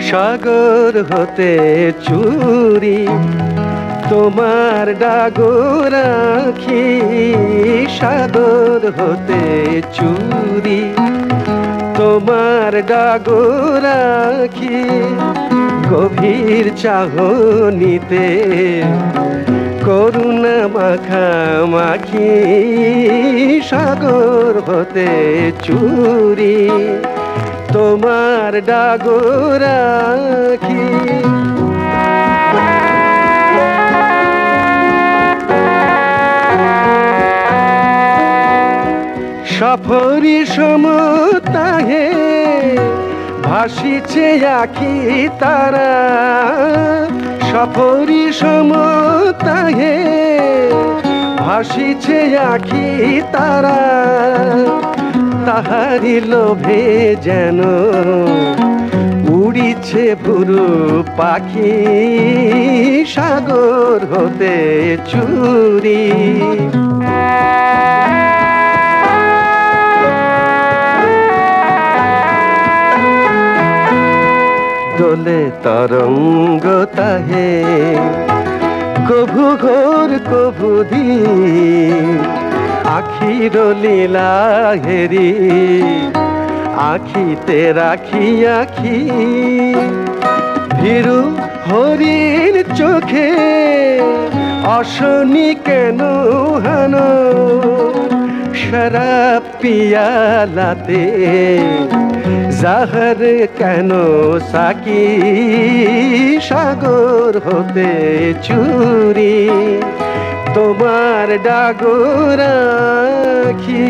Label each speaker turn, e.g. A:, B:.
A: সাগর হতে চুরি তোমার ডাগর আঁখি সাগর হতে চুরি তোমার ডাগর আঁখি গভীর চাহনিতে করুণা মাখামাখি সাগর হতে চুরি তোমার ডাগর আঁখি সফরি সমতাহে ভাসিছে আখি তারা সফরি সমতাহে ভাসিছে আখি তারা তাহারি লোভে যেন উড়িছে ভুরু পাখি সাগর হতে চুরি দোলে তরঙ্গ তাহে কভু ঘোর কভু দি আখির লীলা হেরি আখিতে রাখি আখি ভীরু হরির চোখে অশনি কেন হান শরাব পিয়ালাতে জাহর কেন সাকি সাগর হতে চুরি তোমার ডাগর আঁখি